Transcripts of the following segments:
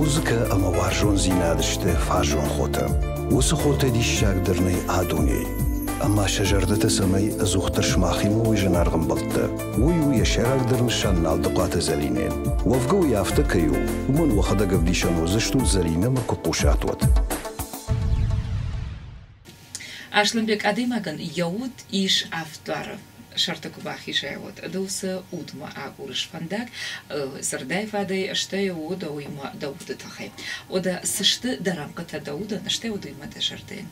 مزكا أما وارجون زينادشته فاجون خوتا وس خوتا دي الشاك درني عادوني أما شجردة سمي أزوختر شماخيمو ويجنارغم بلطة ويو يشارك درن شانال دقات زلينين وفقو يافتكيو ومن وخدا قبديشان وزشتو زلينة مركو قوشاتوت Ashlenbek Ademagan Joud is after Shartakubach is out. Those Udma Agurish Fandak, Sardai Stay Wood or Ima Daudetahe. Or the Sishte Daramkata Daud and Stay with Ima de Jardin.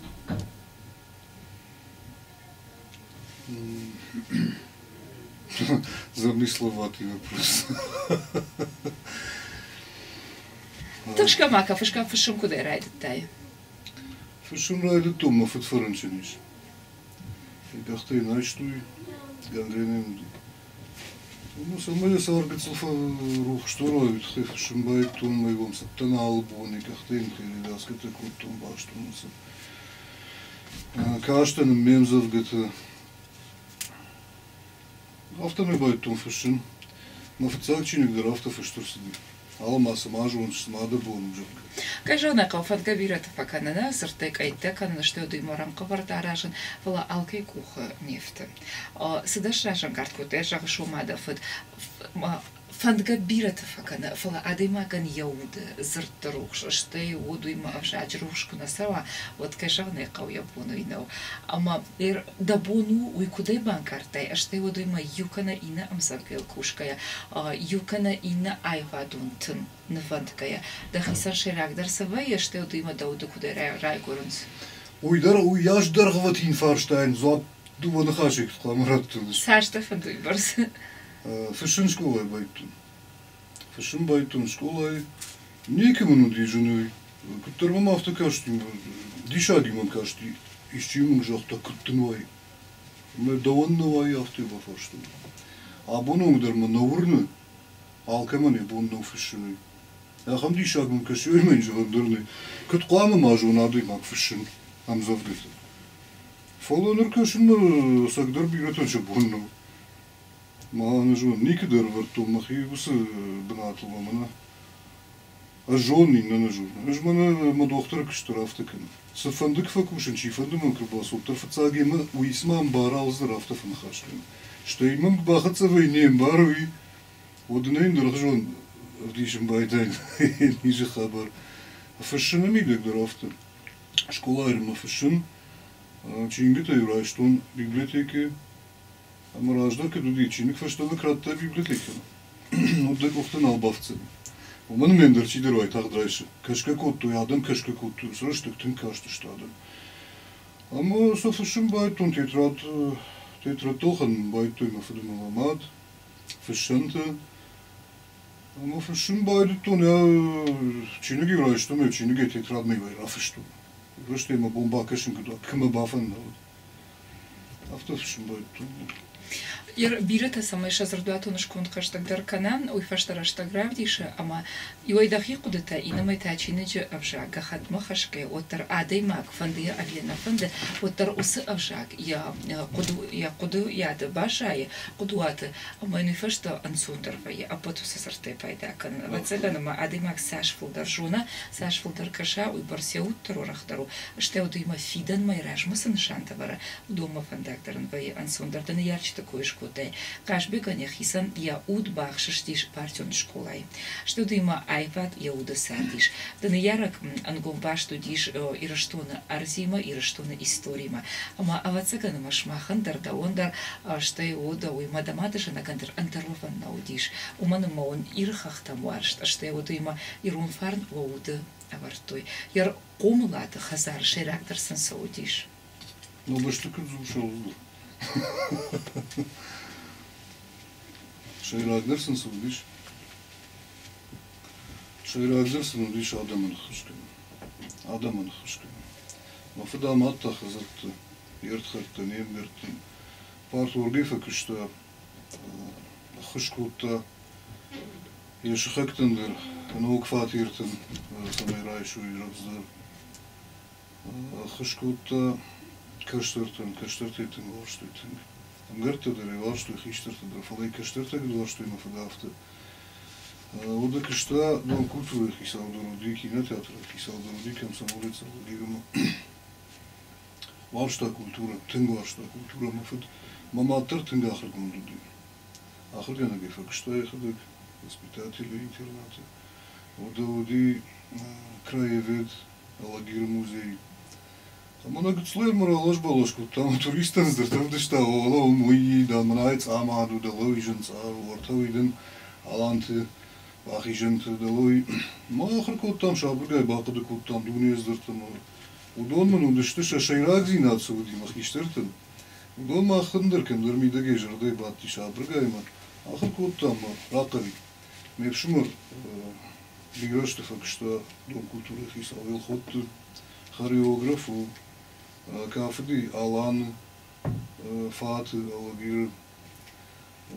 Замысловатый вопрос. Ташка мака, фашка фашум куда райдтай. Фашум райдет тома фат фаранчениш. И как-то иначе туй гангренем. Ну, самое саргацл рух что роет, фашум байт том моего сатана албони, как-то инкери даската кут том баштунуса. Каштан мемзов гата. Автомобиль байт том фашум. Но официально дар автофаштурсиди. Алмаса мажун смада бун журка. Кажона кафат габират факанана сыртек айтекан что ды морам кавартаражен вала алкей куха нефте. Сидаш рашан картку тежа шумада фат фандгабират факана вала адемаган яуд зыртруш штей воду има авжаджрушку насава вот кажона кау япону ама дабону уй куде банкартай штей воду има юкана ина амсагел кушкая юкана ина айвадунтын нфандкая да хисан шерак дарсавая штей воду има дауду куде райгорунс уй яж даргват инфарштайн зот дувана хашик кламраттын сашта фандуйбарс Фашин школой байтун. Фашин байтун школой. Некому движеной. Который мама автокашти. Дишаги мон кашти. Ищим жахта куттной. Мы даванновай автобафашту. А бонун дерма навурны. Алкамане бонну фашины. Я хам дишаг мон кашти мен жавдырны. Кут қлама мажу нады мак фашин. Амзавгет. Фолонер кашин сагдар биратача бонну. ما نجون نيكدر ورتو مخي بس بناتل ومنا أجوني نجون أجمنا ما دكتور كشترافتكن سفندق فكوشن شي فندق من كرباس وترفت ساقي ما ويسمع مبارا زرافته في نخاشلين شتي من باخد سويني مباروي ودنين درجون وديش مبايدين نيجي خبر فشن ميدك درافته شكولار ما فشن чингита юраштон библиотеки Амаражда като дичиник фаштада кратта библиотека. Но да кохтан албавцы. Уман мендер чидерой так драйше. Кашка котту ядам, кашка котту. Срыштыктын кашты штадам. Ама софашым байтон тетрат тохан байтон мафадамаламад. Фашанта. Ама фашым байтон я чиниги враштом, я чиниги тетрат мейвай рафашту. Враште има бомба кашин като кама бафан. Автофашым байтон. Бирата сама иша зардуату нышкун хаштагдар канан, уй фаштараштаграв диша, ама юай дахи кудата инамай тачинеджи авжаг, гахад махашке, оттар адей мак фанды авена фанды, оттар усы авжаг, я куду яд башае, кудуаты, ама инуй фашта ансундарвае, а поту сасарте пайдакан. Вацеганама адей мак сашфулдар жуна, сашфулдар каша, уй барсе уттару рахдару, ште уду има фидан майраж масан шантавара, удома фандагдаран вае ансундардан ярчи такой шкуд. Кашбегане хисан я уд бахшиштиш партион школай. Что ты има айпад я уда садиш. Да на ярак ангом башту диш ираштона арзима ираштона историма. Ама авацагана машмахан дарда ондар штай ода уй мадамадыша на гандер антарован наудиш. Умана маон ирхахтам варшт. Штай ода има ирунфарн оуда авартой. Яр комулата хазар шерактар сан саудиш. Ну да что кудзушал. Шайрагдерсен судиш. Шайрагдерсен удиш адамын хушкин. Адамын хушкин. Мафда матта хазат ертхарта нембертин. Партургифа кышта хушкута ешхактендер наук фатиртен самайрайшу ирабздар. Хушкута каштертен ворштуйтен. Гърта да ревал, що хищърта да фалай кащърта, гдо, що има фагафта. Ода кышта дом культуры хисалдыруди, кинотеатр хисалдыруди, комсомолец алгирма. Варшта культура, тынг варшта культура, мафыт маматыр тынга ахыргундуди. Ахыргана гефак, что я ходок, воспитатели интерната. Ода оди краевед, алгир музей. Мана гцлер моралаш балашку, там туристан там дышта, ола умуи, да мнаец амаду, да лойженц, ортовиден, аланты, бахиженты, да лой. Ма ахыркот там шабргай, бақыды кот там, дуниездыртын. Удон ман удышты шашайрак зинат сауди махиштыртын. Удон ма ахындыр кемдер мидеге жырдай батти шабргай ма. Ахыркот там, рақави. Мепшумар, биграшты факшта, дом культуры хисавел хотты, хореографу, кафеди, алан, фаты, алагир,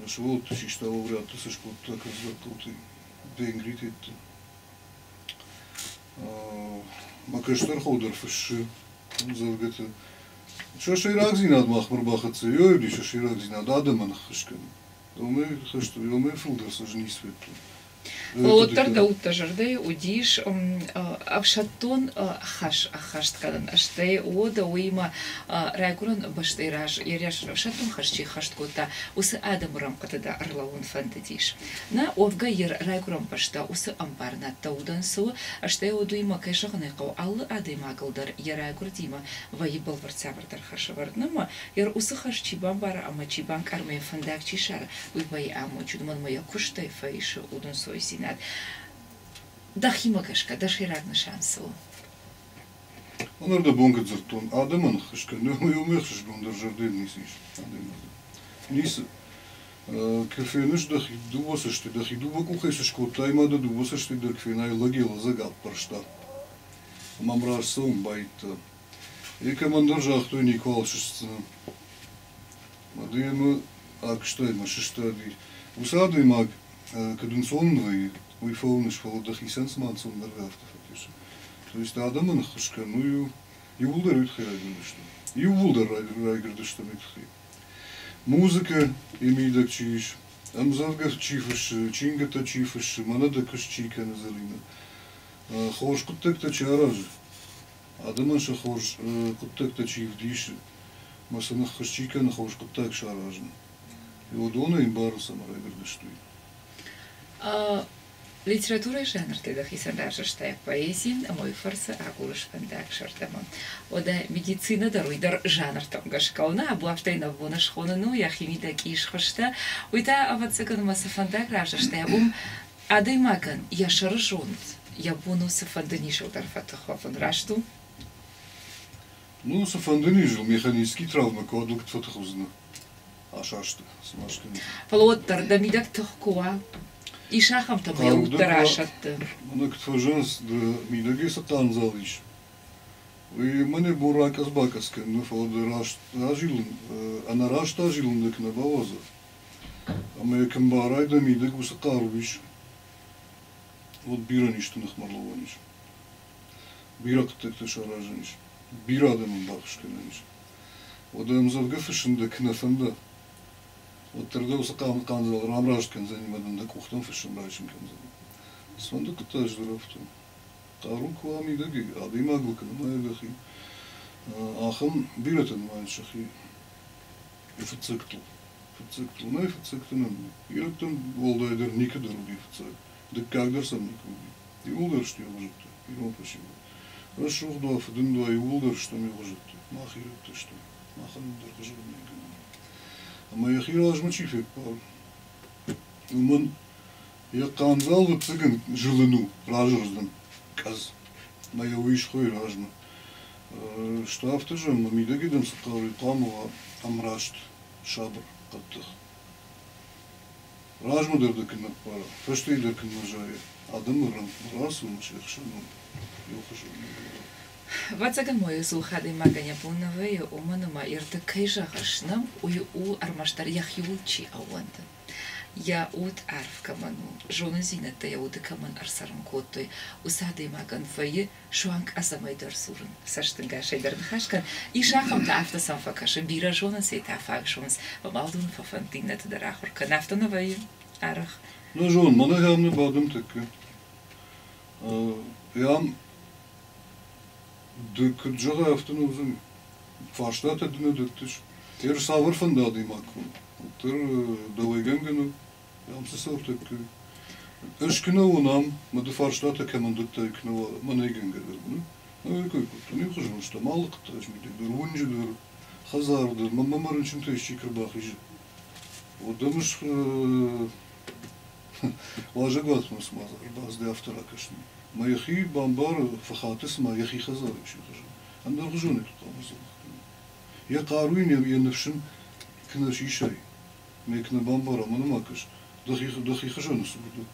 швот, шиштало вряд, сашкот, так разверкоты, денгритет. Макаштар ходер фиши, завгете. Шаширак зинад махмар бахатся, йойди шаширак зинад, адаман хашкан. Доме хашто, йоме фулдер сажни свету. Лоттар да уттажырдай удиш авшаттон хашткадан аштай ода уима райкуран баштайраж яряш авшаттон хашчи хашткота усы адамрам катада арлаун фантадиш на овга ер райкуран башта усы амбарна таудан су аштай одуима кайшагны кау аллы адайма кылдар ярайкур дима вайбал варцавардар хашаварднама ер усы хашчи бамбара ама чибанк армия фандак чишар уйбай амо чудман моя куштай фаиша удан сойси Дахима кашка, даширагна шансу. Onlar da bonga zırtton, adamın hışka, ne uyumaya hışkın держарден нисиш. Нис, кафенеш дахи дубосашти, дахи дуба кухайсашко, тайма да дубосашти да кафенай лагила загад паршта. Мамраш саум байта. И командор жахтой никвалшишца. Мадыма, акштай машиштади. Усады маг, кадунсонный, уйфовниш фолодах и сенсмансон нервафта фактиш. То есть адамын хышка, ну и вулдар ütхайгырдышты. И вулдар райгырдышты митхи. Музыка имейдак чиш, амзавгар чифыш, чингата чифыш, манада кыш чика назарина. Хош куттекта чаражы. Адамын ша хош куттекта чиф диши. Масанах кыш чика на хош куттек шаражны. И вот он им барса райгырдышты. Литература и жанр тедах и сандажа штай поэзии, а мой фарса агулыш фандак шартама. Ода медицина даруйдар жанр там гашкална, а буафтайна вона шхона, ну я химида киш хошта, уйта авацаган маса фандак ража штай, адай маган, я шаржонт, я бонуса фанданишел дарфатахва фан рашту. Ну, сафанданишел, механический травма, кодук фатахузна. А шашты, смашты. Полоттар да мидак тохкуа. И шахам там я утрашатты. Мана ктфажанс да мидаге сатанзалиш. И мене буракас бакаска, ну фалда ражилын, ана рашта жилын дек на баваза. А ме камбарай да мидаг усакарвиш. Вот бира ништо нахмарлованиш. Бира ктекте шаражаниш. Бира адамын бахышкананиш. Одам завгафышын дек нафанда. Вот тогда усакам канзал рамрашкан занимадан да кухтан фишин райшин канзал. Сванда кутаж драфту. Таруку амидаги, адимаглука, майдахи. Ахам биратан майшахи. Фицектл. Фицектл, най фицектанан. Ирактан волдайдер никадар уби фицект. Да кагдер сам никуби. И улдар что я ложит. И ропаши. Рашух два фадин два и улдар что ми ложит. Махират что. Махан дар журнал. Моя хираж мачифек пар. Уман я канзал в цыган жилину ражырдан каз. Моя уиш хой ражна. Что автожам мидагидам сакари памова амрашт шабр каттах. Ражма дердакна пара. Фашты деркна жае. Адамыран расу мачехшану. Йохашану. Вацаган мой слухады маганя пунавею уманама ирта кайжахашнам у армаштар яхюлчи ауанта. Я ут арф каману, жона зината я уды каман арсарам коттой, усады маган фае шуанг асамайдар сурын. Саштынга шайдарн хашкан, и шахам та афта самфакаша бира жона сейта афагшонс, вамалдун фафантинат дарахурка нафта навею, арах. Ну, жон, мана ямны бадым такки. Ям дык джага автын узын. Фаштат адына дыктыш. Савыр фанда дымакку. Тыр давайгангыну. Ямсы савр такки. Эшкіні онам, мады фарштата кәміндікті екіні манайгангадыр бұны. Көй көтті, не қыжын ұшта, малықта әжмейдегдір, онжыдыр, хазардыр, мамарын чынты ешчекір бақыжы. Одамыш лажа гатмыз мазар, базды автора кашны. Маяхи бамбар фахатыс маяхи хазар екші қыжын. Андар қыжын екті қамызылық. Я қаруын енівшін кінаш ишай. Мекіні бамбара мұны макыш. Дахи қыжаны сұбыды.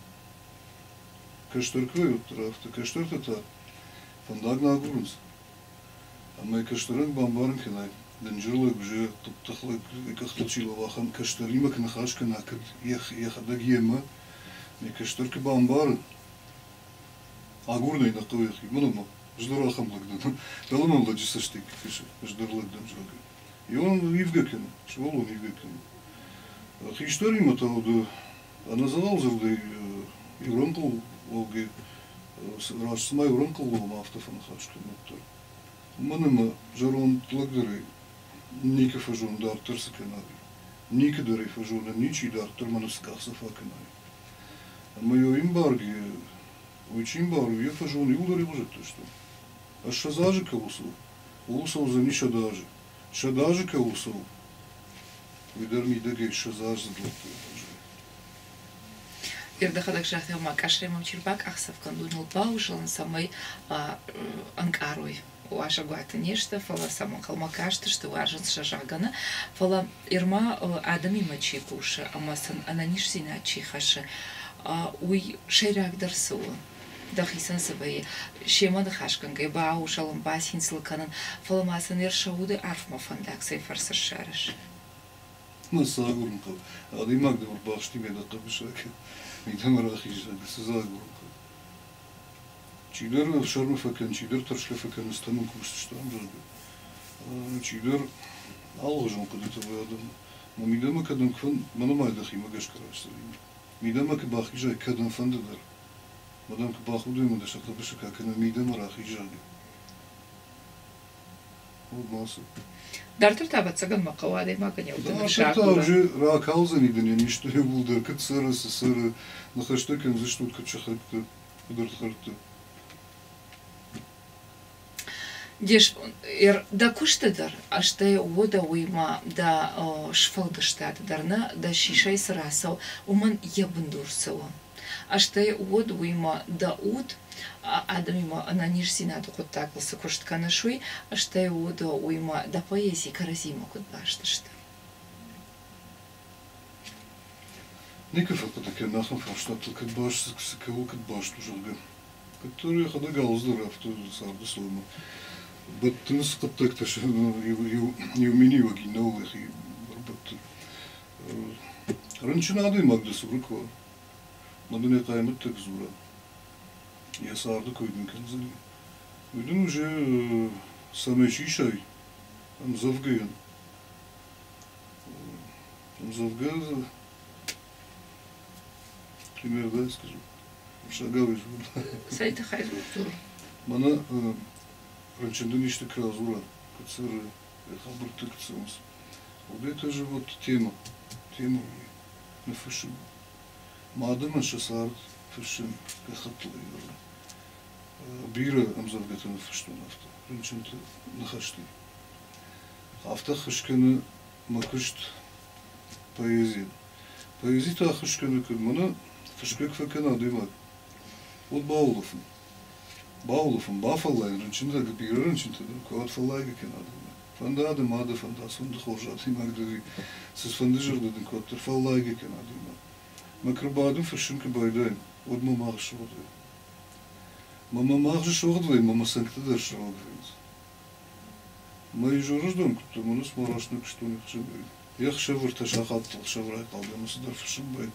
Каштырквы оттрафты, каштыртата фандак нагурынс. Ама каштырын бамбарын кенай. Дэнжырлык уже туптахлык кахтылчила вахан каштырима кнахашка накыт ехадаг ема. Не каштырки бамбарын. Агурный нақуяхи. Мұнымы ждырахамлыгдан. Далымам ладжисаштик киши. Ждырлыгдан жага. И он ивгакена. Швол он ивгакена. Хиштарима тауды. Она залалзырды Евронкл олги рашсымай Евронкл олма автофан хашка ноттар. Маныма жарон тлагдыры ника фажон дартыр саканари. Ника дыры фажона ничи дартыр манусках сафаканари. Мое имбарги, уйчи имбарги, я фажон и удари лжет то что. А шазажи каусу, улусов за ни шадажи. Шадажи каусу. Видар ми дагей шазаж задлоту. Ирдахадак жахтема кашремам чербак ахсав кандунул баужалан самой анкаруй. Уаша гуата нешта, фала самон калмакашты, что важен шажагана, фала ирма адами мачи куша, амасан ананиш сина чихаша, уй шейрак дарсуа. Дахисан сабай, шема дахашканга, баужалан басин слаканан, фала масан иршауды арфма фандак сейфарсар шараш. Масагурнка, адимак да башти меда кабишака. Мидам рахижа, сазагурнка. Чидер шарм факен, чидер торшка факен стану курс что он жажда. Чидер алгожон куда-то вядом. Но мидама кадан кван, манамай дахи магаш караш. Мидама кабахижа кадан фандадер. Мадам кабахуду ему да шахта бишака, кана мидама рахижа. Вот масса. Дартыр табат саган мақауады мағын еудің шақура. Да, уже ракалзан иден, я ничто не булдар, кыт сыры, сыры, нахаштыкен, заштут кыт шахакты, удархарты. Деш, да куштадар, аштай вода уйма, да шфалдаштат дарна, да шишай сарасау, уман ябындурсау. Аштай вода уйма да уд, адамима ананиш синаду кот таклысы кушткана шуй, аштай вода уйма да поэзии каразима кот башташта. Никаква таке нахам фарштатл кот баш, кого кот баш тужалга. Который хадагал здоров, то сарду слома. Баттынс каттакташ, не уменива гинолых и бат. Раньше надо и магдас урыква. Мадуне каймет так зура. Я сарду койдун канзали. Уйдун уже самый шишай. Амзавгаян. Амзавгаян. Пример, да, скажу. Шагавый жур. Сайта хайзу зур. Мана раньше ничто кразура. Кацеры. Хабр тыкцемс. Вот это же вот тема. Тема на фэшн. Мадам шасард фэшн кахатлы. Бира амзавгата на фэшн авто. Раньше нахашты. Авто хашканы макышт поэзия. Поэзия хашканы кадмана фэшкек фэкана дымак. Вот Баулофен. Баулофен, Бафалай, раньше-то бира раньше-то, кот фалайга кенада. Фанда да мада фанда сунда хожат и магдали. С фанды жирда да кот фалайга кенада. Макробадым фэшнка байдай. Вот мама шоды. Мама махжи шоды, мама санктадар шоды. Мы же рождем, кто мы нас марашник что не хшибы. Я хшевр ташахаттал, шеврай қалды, масыдар фэшнбайт.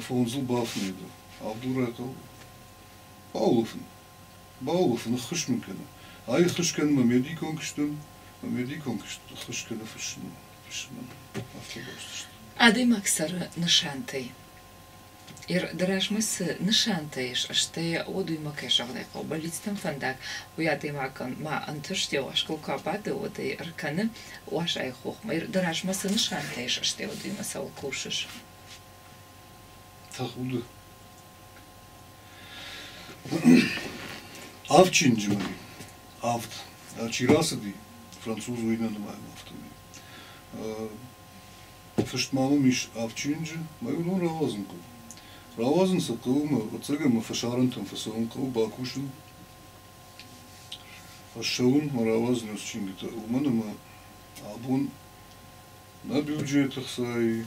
Фонзл бафнейду. Абдурайтал. Баулофен. Баулофен хышмыкена. Ай хышкен мамеди конкштун. Мамеди конкштун. Хышкена фэшн. Автобус. Адым аксары нышантай. Ir darashmos nishantaish, ashte odui makeshagde ko balistan fandak, uyate makan ma antashte washko kabate odai arkane wash ay khokh. Ir darashmos nishantaish ashte odui masal kushish. Tahudu. Avçinci mi? Avt. Çirası di. Fransuz oyununu mı avtı? Fıştmamım iş avçinci. Mayun ravazın ko. Ravazın sakıvımı, atsaga fışarantın fısağın ko bakuşun. Aşağın ravazın üstçingite. Umanı mı abun na bюджетах say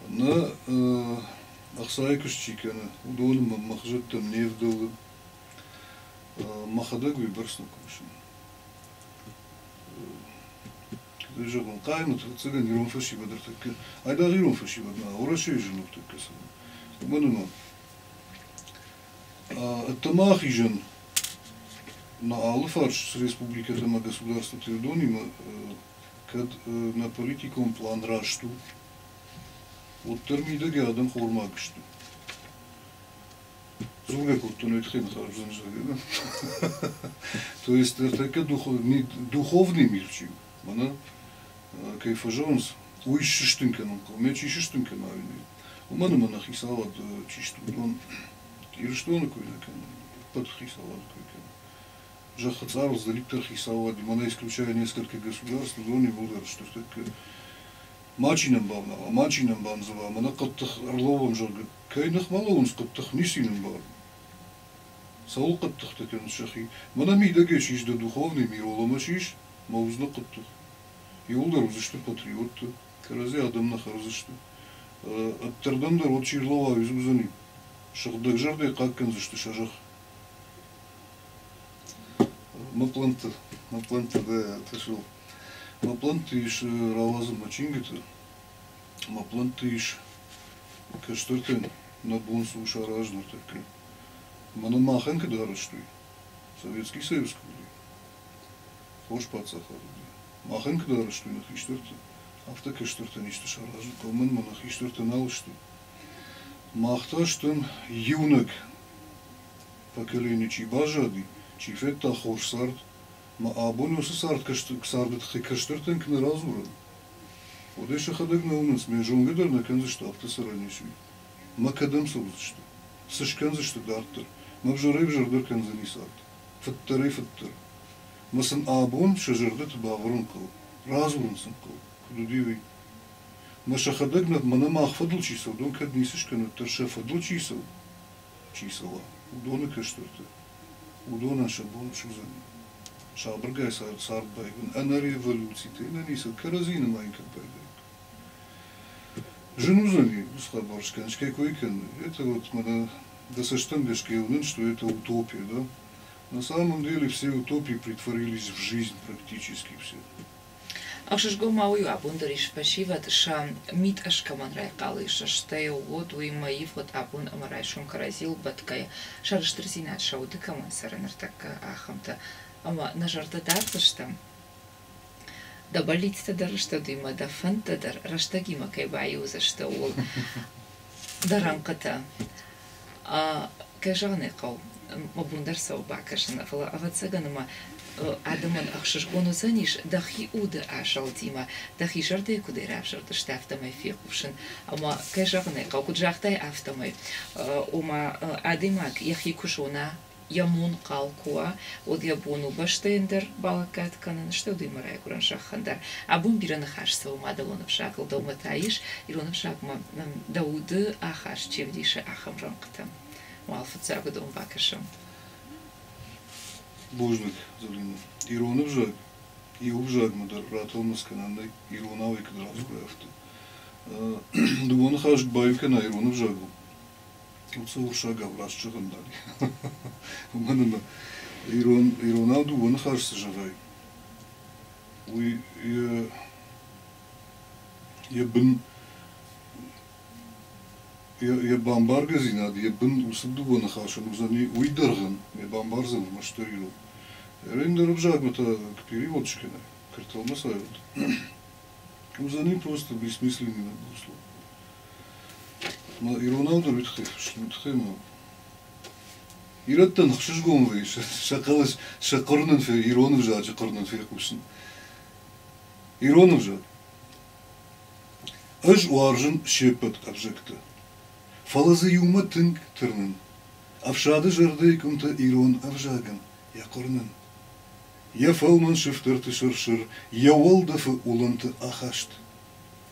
на Ахсайкушчикана, удобно махжет там не вдолу, махадагу и барсну кушан. Когда же он кайну, то цыган ирон фаши бадар так, айда ирон фаши бадна, урашей жену так касан. Мануно. Тамах ижен на алфарш с республиката на государство Тевдонима, kad na politikom plan raštu, от термидаги адам хормагшты. Зуга кутуну этхин харжан. То есть это духовный мир чим. Мана кайфажонс уйшштынкану, мечи шштынкану. Умана мана хисават чиштун. Ирштону койнакан. Под хисават койнакан. Жахацар залиптер хисават. Мана исключая несколько государств, но не было что такое. Мачинам бавнала, мачинам банзава, мана каттах орловым жорга. Кайнах малоунс каттах нисинам бар. Саул каттах такен шахи. Мана мидаге шиш да духовный мир олама шиш, маузна каттах. И улдар узышты патриотты, каразе адамна харзышты. Аттардандар от чирлова изузани. Шахдак жардай каккан зышты шажах. Мапланта да, отошел. Маплантыш равазы мачингиты, маплантыш каштыртын на бунсу шаражну так. Мана маханка дарашты. Советский Союз кули. Хош пацаха. Маханка дарашты на хиштырты. Авто каштыртын ишты шаражну. Коман мана хиштыртын алышты. Махташтын юнак поколение чибажады, чифетта хорсард. Ма абонусы сард ксардыт хикаштыртын кны разуран. Одеша хадык на унас мен жонгедар на канзышты автосараниши. Ма кадам саузышты. Сышканзышты дарттыр. Ма бжарай бжардар канзани сард. Фыттарай фыттар. Масын абон шажардыт баврын кыл. Разуран сын кыл. Кудудивый. Ма шахадык на мана махфадыл чисал. Дон каднисышканы тарша фадыл чисал. Чисала. Удоны каштырты. Удона шабон шузани. Шабргай сард байгун, она революцията, на ниса каразина майка байгун. Жену зани, схабаршканчкай койкен, это вот мана да саштандешкай унын, что это утопия, да? На самом деле все утопии притворились в жизнь практически все. Ашш гомауи абундариш пашиват ша мит ашкаман райкалыш штею вот уи маив вот абун амарайшон каразил баткая шарыштрзинат шауды каман саранар так ахамта. Ама нажарда дартыштам. Да болит-то дарышта дуйма, да фанта дар, раштагима кай баюза, что ол даранката. Кай жагны кау, мабундар сау бакашна, фала авацаганама адаман ахшишгону заниш, дахи уда ашал дима, дахи жарды кудай равжарды штафтамай фекушин. Ама кай жагны кау, куджахтай автамай, ома адимак яхи кушона, Ямун қалкуа, од ябуну баштендер балакат канан, что дымарай куран шахандар. Абун бираны хашса умадалонов шакл доуматаиш, иронов шакма дауды ахаш чевдише ахам ранкта. Малфацагу дом бакашам. Божник залину. Иронов жаг. И убжагма дар раталмас канандай, иронавай кадразку яфты. Думан хашк баюка на иронов жагу. Уцаур шага в раз чагандали. Уманана иронавду вон харсы жагай. Уй я бамбарга зинад, я бын усыду вон харшан узани уйдарган, я бамбарзан маштарилу. Рендер обжагмата к переводчикана, картал масают. Узани просто бессмысленный нагусло. ما إيروناودر بتخيم إيرتن خشش قوم فيش شقلش شقرنن في إيرون وجا شقرنن في قوسن إيرون وجا أج وارجن شيبت أبجكت فلازي يوم تنك ترنن أفشاد جردي كنت إيرون أفجاغن يقرنن يفلمن شفتر تشرشر يولدف أولنت أخشت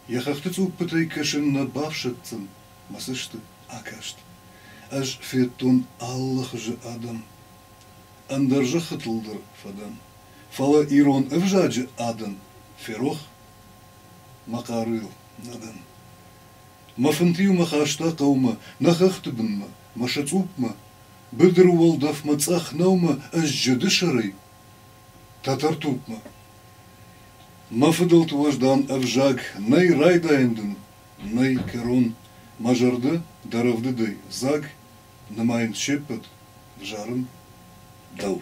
يخختت أوبتي كشن نبافشتن مسشت أكشت أج فيتون الله خج آدم أندرج خطلدر فدن فلا إيرون أفجاج آدم فيروخ مقاريل ندن ما فنتيو مخاشتا قوما نخخت بنما ما شتوبما بدر والدف متصخ نوما أجد شري تترتوبما ما فضلت وجدان أفجاج ني رايدا عندن ني كرون مجرد درفد دي زاج نماين شيبت جارن دو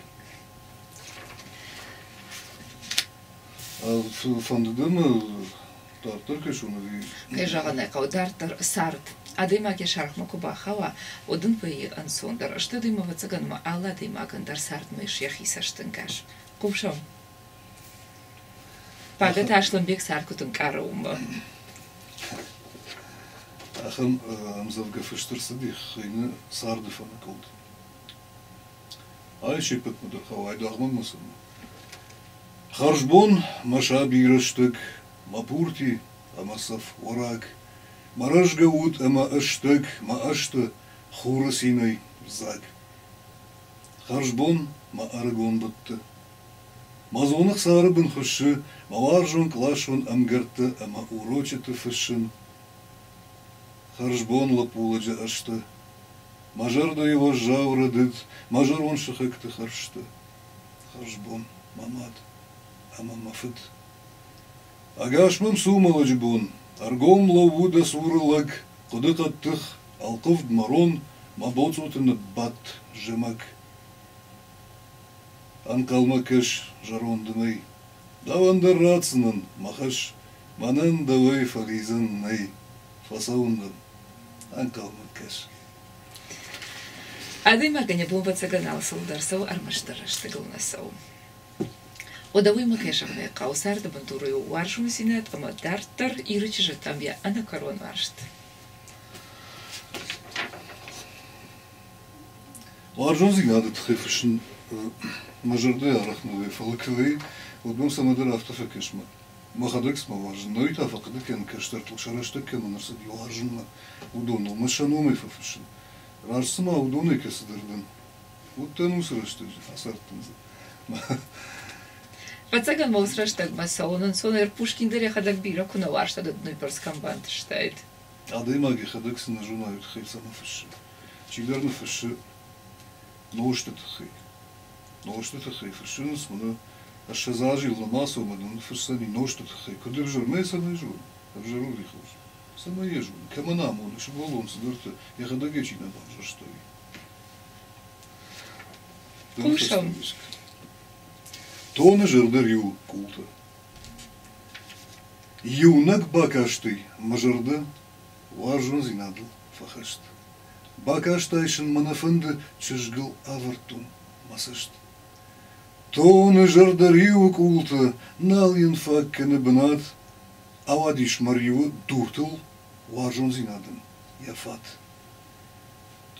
فنددم دارتر كشونه دي كجاغنا قودارتر سارت أديما كشارخ مكوبا خوا ودن بي أنسوندر أشتا ديما وцыган ما الله ديما كندر سارت مش يخي سشتنكاش قوشو بعد تاشلن بيك ساركوتن كاروم أخم مزوجة فشتر صديق خينا صار دفنا كود أي شيء بتمدر خواي داغمن مسلم خرجبون مشا بيرشتك ما بورتي أما صف وراك ما رجعود أما أشتك ما أشت خورسيني زاك خرجبون ما أرجون بت ما زونك صار بن خش ما وارجون كلاشون أمجرت أما أوروجت فشن خرجبون لبولجة أشت مجر دا его жаура дит, мажор он шахек ты харшты. Харжбон, мамад, ама мафит. Агашмам сумалач бон, аргом ловуда сурылак, кудык аттых, алқыв марон, мабоцутыны бат, жемак. Анкалма кеш, жарон дынай, давандар рацынын, махаш, манан давай фализын най, фасаундын, анкалма кеш. أديما كان يبون بتسجن على صدر سو أرمشتر اشتغلنا سو ودوي ما كيش غني قاوسار دبنتوري وارشو مسينات أما دارتر يريتش جتامبيا أنا كارون وارشت وارجون زينادة تخيفشن مجردي أرخنا فلكوي ودبم سمدر أفتفكش ما خدكس ما وارجن نويتا فقدك كان كشترت لشرشتك كان نرسد يوارجن ما ودونو مشانومي ففشن Рарсыма удоны кесидерден. Уттен усрашты, асарттынзы. Вацаган ма усраштаг масаонын, сонер Пушкиндер хадак бира куна варшта дадной парскам бант штайт. Адаймаги хадак сына жуна ют хейсама фыши. Чигарны фыши ношты тхей. Ношты тхей фышинс мына ашазажил на массу мадан фышсани ношты тхей. Кудыр жур мейсаны жур. Абжару лихуш. Сама ежу, каманам он, еще голон сдерты, я ходагечи на бамжа что ли. Кушам. Тоны жердер ю култа. Юнак бакашты, мажарда, варжун зинадл фахашт. Бакаштайшин манафынды чыжгыл авартун масашт. Тоны жердер ю култа, налин факканы бнат, авадиш марьеву дуртл, Варжон зинаден, яфат.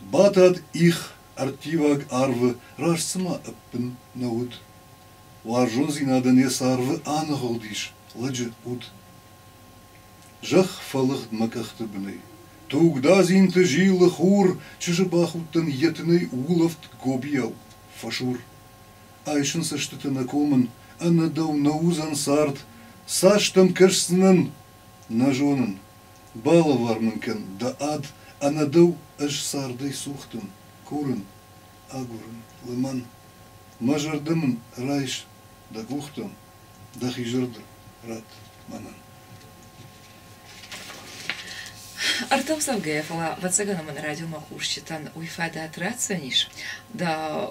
Батад их артиваг арвы рашсыма ыппын науд. Варжон зинаден ясарвы анығылдиш, лыджы уд. Жах фалых дмакахты біней. Тугда зинты жилы хур, чыжы бахуттын етіней улафт гобияу, фашур. Айшын саштыты накомын, анадау наузан сарт, саштым кашсынын, нажонын. Бала вармынкен, да ад, анадау аж сардай сухтын, курын, агурын, лыман. Мажардымын райш, да гухтын, да хижырды, рад, манан. Артем Савгеевла, вацагана на радио Махушчитан, уйфада отрацаниш, да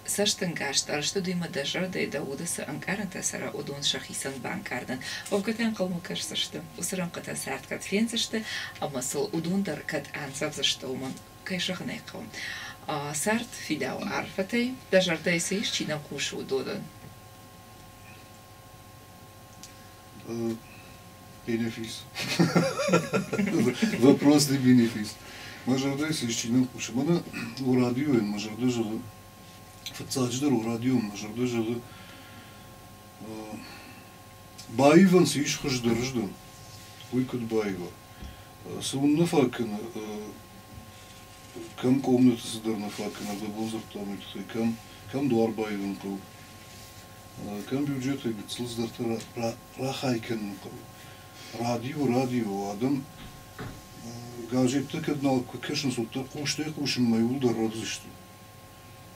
саштангашта, что дума дажар, да и да удаса анкарата сара удун шахисан банкардан. Овгатан калму кажется, что усрам ката сарт кат фенцеште, а масл удундар кат ансав за что уман кайшахнеком. Сарт фидау арфатей, дажар да и сеиш чинам кушу удодан. Бенефис. Вопрос ли бенефис. Мажорда се изчинам куша. Мана у радио е мажорда жада. Фацадждар у радио мажорда жада. Байван се иш хаждърждан. Кой кът байва. Савунна факана. Към комната се дърна факана. Да бълзар тамите. Към дуар байван кол. Към бюджета е бицлыз дърта рахайкен кол. Радио, адам гаджетті кәднал көшін соттар қоштай қошын майыл да разышты.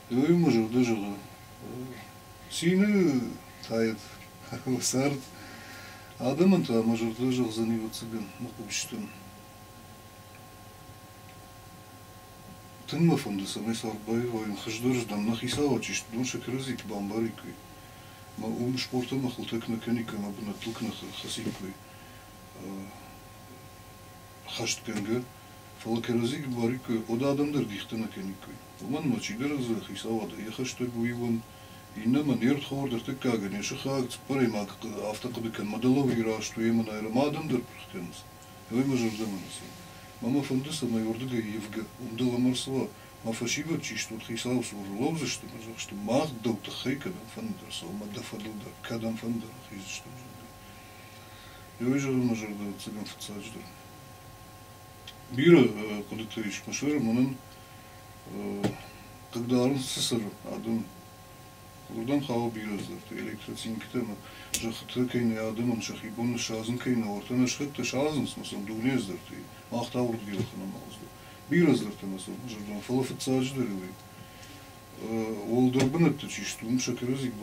Өй мажырды жылы. Сені тайып, сард. Адамын та мажырды жылзаны өтсігін мұқыбыштым. Тынма фонды самай сарбай вайын хыждырждан нахисава чешті дон шакырызик бамбарикой. Ма ум шпорта махыл тәкна кәника ма бұна тылкна хасикой. Хаштканга фалакеразик барик ода адамдар дихтана кеникой. Уман мачидер за хисавада. Я хаштой буиван инна манер хавардар теккаган. Я шахаг паримак автокабикан мадалов ира что ема на ма адамдар прхтенс. Ой мажордаманас. Мама фондыса на юрдыга евга умдала марсва. Ма фашива чиштут хисав сурлов за что мажор что мах даута хайкадан фандар сал мадафадылдар кадан фандар хизшту. Я вижу, мажорда цыган фацаджда. Бира, куда ты ищешь машвера, манан, когда арн сесар, адам, курдан хава бира здарты, электроцинки тема, жахты кейне адаман шахибон шазын кейне, ортана шхытты шазын смысл дугне здарты, махта урд гилахана мазда. Бира здарты масыл, мажордан, фала фацаджда ревы. Ол дарбанатты чишту, шакеразик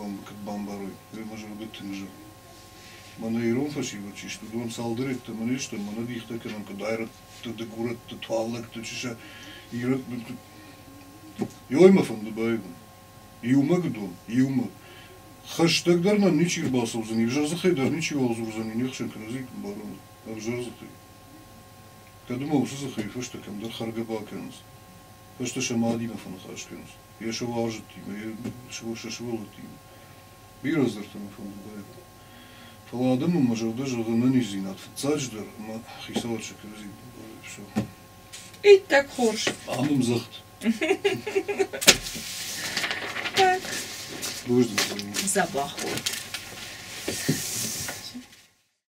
бамбарой, мажорда тынжа. Мана ирон фашива чишту, дон салдырет, мана что, мана дихта канам кадайрат, да гурат, да туалак, да чиша, ират, йойма фанды байган. Иума гдон, иума. Хаштагдарнан ничир басовзан, иржазахайдар ничего алзурзан, нехшен кразик барон, авжарзахай. Кадума усазахай, фашта камдар харгабаканс. Фашта шамадима фан хашканс. Я шаважат тима, я шашвала тима. Бираздарта фанды байган. Фала адаму мажорда жадана низинат. Фацадждар, ма хисават шакразик. Все. И так хорш. Амым захт. Так. Дождь. Запах вот.